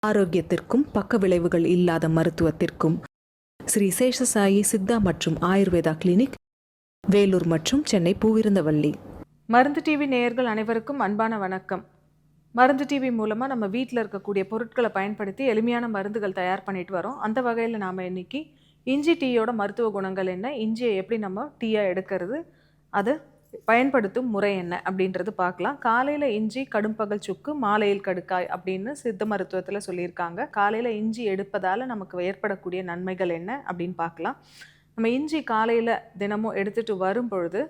ஆரோக்கியத்திற்கும் பக்க விளைவுகள் இல்லாத மருத்துவத்திற்கும் ஸ்ரீ சேஷசாயி சித்தா மற்றும் ஆயுர்வேதா கிளினிக், வேலூர் மற்றும் சென்னை பூவிருந்தவல்லி. மருந்து டிவி நேயர்கள் அனைவருக்கும் அன்பான வணக்கம். மருந்து டிவி மூலமாக நம்ம வீட்டில் இருக்கக்கூடிய பொருட்களை பயன்படுத்தி எளிமையான மருந்துகள் தயார் பண்ணிட்டு வரோம். அந்த வகையில் நாம் இன்னைக்கு இஞ்சி டீயோட மருத்துவ குணங்கள் என்ன, இஞ்சியை எப்படி நம்ம டீயாக எடுக்கிறது, அதை பயன்படுத்தும் முறை என்ன அப்படின்றது பார்க்கலாம். காலையில் இஞ்சி கடும்பகல் சுக்கு, மாலையில் கடுக்காய் அப்படின்னு சித்த மருத்துவத்தில் சொல்லியிருக்காங்க. காலையில் இஞ்சி எடுப்பதால் நமக்கு ஏற்படக்கூடிய நன்மைகள் என்ன அப்படின்னு பார்க்கலாம். நம்ம இஞ்சி காலையில் தினமும் எடுத்துகிட்டு வரும் பொழுது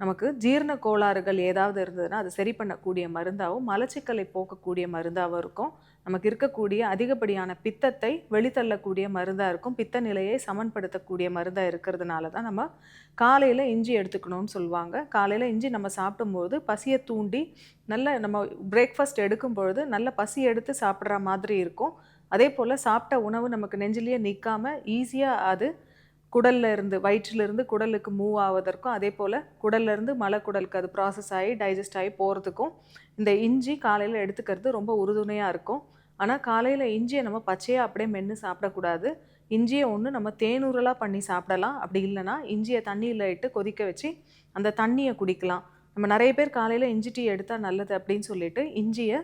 நமக்கு ஜீரண கோளாறுகள் ஏதாவது இருந்ததுன்னா அது சரி பண்ணக்கூடிய மருந்தாகவும் மலச்சிக்கலை போக்கக்கூடிய மருந்தாகவும் இருக்கும். நமக்கு இருக்கக்கூடிய அதிகப்படியான பித்தத்தை வெளித்தள்ளக்கூடிய மருந்தாக இருக்கும். பித்த நிலையை சமன்படுத்தக்கூடிய மருந்தாக இருக்கிறதுனால தான் நம்ம காலையில் இஞ்சி எடுத்துக்கணும்னு சொல்லுவாங்க. காலையில் இஞ்சி நம்ம சாப்பிடும்போது பசியை தூண்டி நல்ல நம்ம பிரேக்ஃபாஸ்ட் எடுக்கும் பொழுது நல்ல பசி எடுத்து சாப்பிட்ற மாதிரி இருக்கும். அதே போல் சாப்பிட்ட உணவு நமக்கு நெஞ்சிலேயே நிற்காமல் ஈஸியாக அது குடல்லிருந்து வயிற்றிலிருந்து குடலுக்கு மூவ் ஆவதற்கும், அதே போல் குடல்லேருந்து மலக்குடலுக்கு அது ப்ராசஸ் ஆகி டைஜஸ்ட் ஆகி போகிறதுக்கும் இந்த இஞ்சி காலையில் எடுத்துக்கிறது ரொம்ப உறுதுணையாக இருக்கும். ஆனால் காலையில் இஞ்சியை நம்ம பச்சையாக அப்படியே மென்று சாப்பிடக்கூடாது. இஞ்சியை ஒன்று நம்ம தேனூறலாக பண்ணி சாப்பிடலாம். அப்படி இல்லைனா இஞ்சியை தண்ணியில் இட்டு கொதிக்க வச்சு அந்த தண்ணியை குடிக்கலாம். நம்ம நிறைய பேர் காலையில் இஞ்சி டீ எடுத்தால் நல்லது அப்படின்னு சொல்லிட்டு இஞ்சியை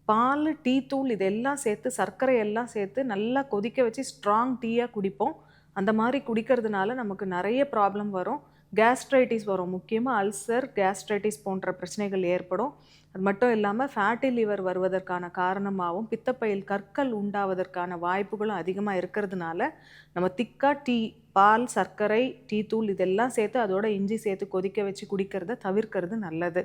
பால், டீ தூள் இதெல்லாம் சேர்த்து சர்க்கரை எல்லாம் சேர்த்து நல்லா கொதிக்க வச்சு ஸ்ட்ராங் டீயாக குடிப்போம். அந்த மாதிரி குடிக்கிறதுனால நமக்கு நிறைய ப்ராப்ளம் வரும். கேஸ்ட்ரைட்டிஸ் வரும். முக்கியமாக அல்சர், கேஸ்ட்ரைட்டிஸ் போன்ற பிரச்சனைகள் ஏற்படும். அது மட்டும் இல்லாமல் ஃபேட்டி லிவர் வருவதற்கான காரணமாகவும் பித்தப்பையில் கற்கள் உண்டாவதற்கான வாய்ப்புகளும் அதிகமாக இருக்கிறதுனால நம்ம திக்காக டீ, பால், சர்க்கரை, டீ தூள் இதெல்லாம் சேர்த்து அதோட இஞ்சி சேர்த்து கொதிக்க வச்சு குடிக்கிறத தவிர்க்கிறது நல்லது.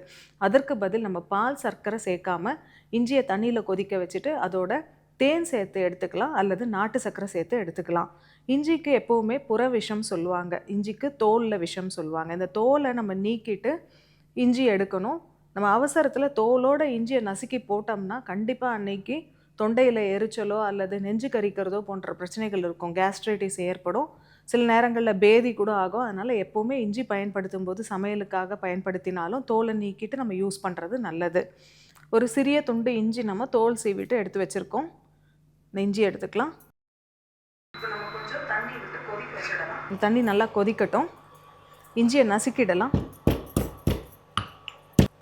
அதற்கு பதில் நம்ம பால், சர்க்கரை சேர்க்காம இஞ்சியை தண்ணியில் கொதிக்க வச்சுட்டு அதோட தேன் சேர்த்து எடுத்துக்கலாம் அல்லது நாட்டு சர்க்கரை சேர்த்து எடுத்துக்கலாம். இஞ்சிக்கு எப்போவுமே புற விஷம் சொல்லுவாங்க, இஞ்சிக்கு தோலில் விஷம் சொல்லுவாங்க. இந்த தோலை நம்ம நீக்கிட்டு இஞ்சி எடுக்கணும். நம்ம அவசரத்தில் தோலோட இஞ்சியை நசுக்கி போட்டோம்னா கண்டிப்பாக அன்னைக்கு தொண்டையில் எரிச்சலோ அல்லது நெஞ்சு கரிக்கிறதோ போன்ற பிரச்சனைகள் இருக்கும். கேஸ்ட்ரைட்டிஸ் ஏற்படும். சில நேரங்களில் பேதி கூட ஆகும். அதனால் எப்போவுமே இஞ்சி பயன்படுத்தும் போது சமையலுக்காக பயன்படுத்தினாலும் தோலை நீக்கிட்டு நம்ம யூஸ் பண்ணுறது நல்லது. ஒரு சிறிய துண்டு இஞ்சி நம்ம தோல் சீவிட்டு எடுத்து வச்சுருக்கோம். இந்த இஞ்சி எடுத்துக்கலாம். இப்போ நம்ம கொஞ்சம் தண்ணி விட்டு கொதிக்க வச்சிடலாம். இந்த தண்ணி நல்லா கொதிக்கட்டும். இஞ்சியை நசுக்கிடலாம்.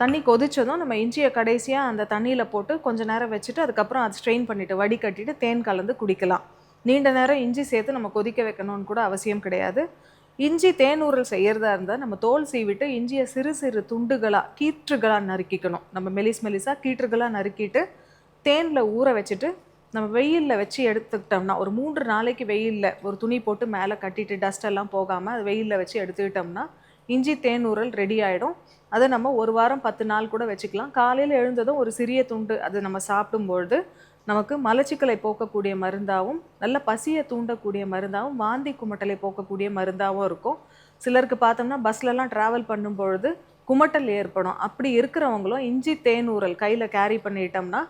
தண்ணி கொதித்ததும் நம்ம இஞ்சியை கடைசியாக அந்த தண்ணியில் போட்டு கொஞ்சம் நேரம் வச்சுட்டு அதுக்கப்புறம் அதை ஸ்ட்ரெயின் பண்ணிவிட்டு வடிகட்டிட்டு தேன் கலந்து குடிக்கலாம். நீண்ட நேரம் இஞ்சி சேர்த்து நம்ம கொதிக்க வைக்கணும்னு கூட அவசியம் கிடையாது. இஞ்சி தேனூறல் செய்கிறதா இருந்தால் நம்ம தோல் சீவிட்டு இஞ்சியை சிறு சிறு துண்டுகளாக கீற்றுகளாக நறுக்கிக்கணும். நம்ம மெலிசாக கீற்றுகளாக நறுக்கிட்டு தேனில் ஊற வச்சுட்டு நம்ம வெயிலில் வச்சு எடுத்துக்கிட்டோம்னா ஒரு 3 நாளைக்கு வெயிலில் ஒரு துணி போட்டு மேலே கட்டிட்டு டஸ்டெல்லாம் போகாமல் அது வெயிலில் வச்சு எடுத்துக்கிட்டோம்னா இஞ்சி தேனூறல் ரெடி ஆகிடும். அதை நம்ம 1 வாரம் 10 நாள் கூட வச்சுக்கலாம். காலையில் எழுந்ததும் ஒரு சிறிய துண்டு அது நம்ம சாப்பிடும்பொழுது நமக்கு மலச்சிக்கலை போக்கக்கூடிய மருந்தாகவும் நல்ல பசியை தூண்டக்கூடிய மருந்தாகவும் வாந்தி குமட்டலை போக்கக்கூடிய மருந்தாகவும் இருக்கும். சிலருக்கு பார்த்தோம்னா பஸ்லலாம் ட்ராவல் பண்ணும்பொழுது குமட்டல் ஏற்படும். அப்படி இருக்கிறவங்களும் இஞ்சி தேனூறல் கையில் கேரி பண்ணிட்டோம்னா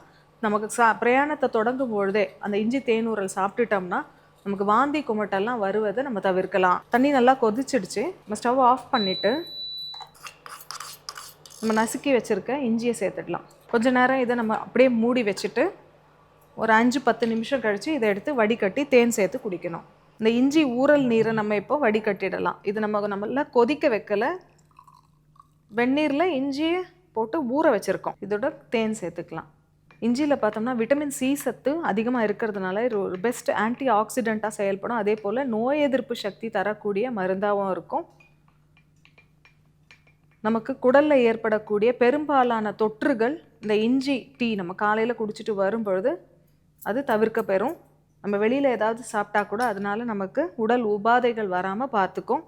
நமக்கு பிரயாணத்தை தொடங்கும் பொழுதே அந்த இஞ்சி தேனூறல் சாப்பிட்டுட்டோம்னா நமக்கு வாந்தி குமட்டெல்லாம் வருவதை நம்ம தவிர்க்கலாம். தண்ணி நல்லா கொதிச்சிடுச்சு. நம்ம ஸ்டவ் ஆஃப் பண்ணிவிட்டு நம்ம நசுக்கி வச்சுருக்க இஞ்சியை சேர்த்துடலாம். கொஞ்சம் நேரம் இதை நம்ம அப்படியே மூடி வச்சுட்டு ஒரு 5-10 நிமிஷம் கழித்து இதை எடுத்து வடிகட்டி தேன் சேர்த்து குடிக்கணும். இந்த இஞ்சி ஊறல் நீரை நம்ம இப்போ வடிகட்டிடலாம். இது நம்மளாம் கொதிக்க வைக்கலை, வெந்நீரில் இஞ்சியை போட்டு ஊற வச்சுருக்கோம். இதோட தேன் சேர்த்துக்கலாம். இஞ்சியில் பார்த்தோம்னா விட்டமின் சி சத்து அதிகமாக இருக்கிறதுனால ஒரு பெஸ்ட் ஆன்டி ஆக்சிடெண்ட்டாக செயல்படும். அதே போல் நோய் எதிர்ப்பு சக்தி தரக்கூடிய மருந்தாகவும் இருக்கும். நமக்கு குடலில் ஏற்படக்கூடிய பெரும்பாலான தொற்றுகள் இந்த இஞ்சி டீ நம்ம காலையில் குடிச்சிட்டு வரும் பொழுது அது தவிர்க்க பெறும். நம்ம வெளியில் ஏதாவது சாப்பிட்டா கூட அதனால நமக்கு உடல் உபாதைகள் வராமல் பார்த்துக்கும்.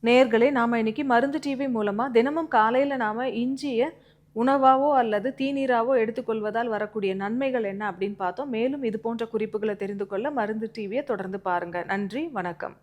நேயர்களே, நாம் இன்றைக்கி மருந்து டிவி மூலமாக தினமும் காலையில் நாம் இஞ்சியை உணவாவோ அல்லது தீநீராவோ எடுத்துக்கொள்வதால் வரக்கூடிய நன்மைகள் என்ன அப்படின்னு பார்த்தோம். மேலும் இது போன்ற குறிப்புகளை தெரிந்து கொள்ள மருந்து டிவியை தொடர்ந்து பாருங்கள். நன்றி, வணக்கம்.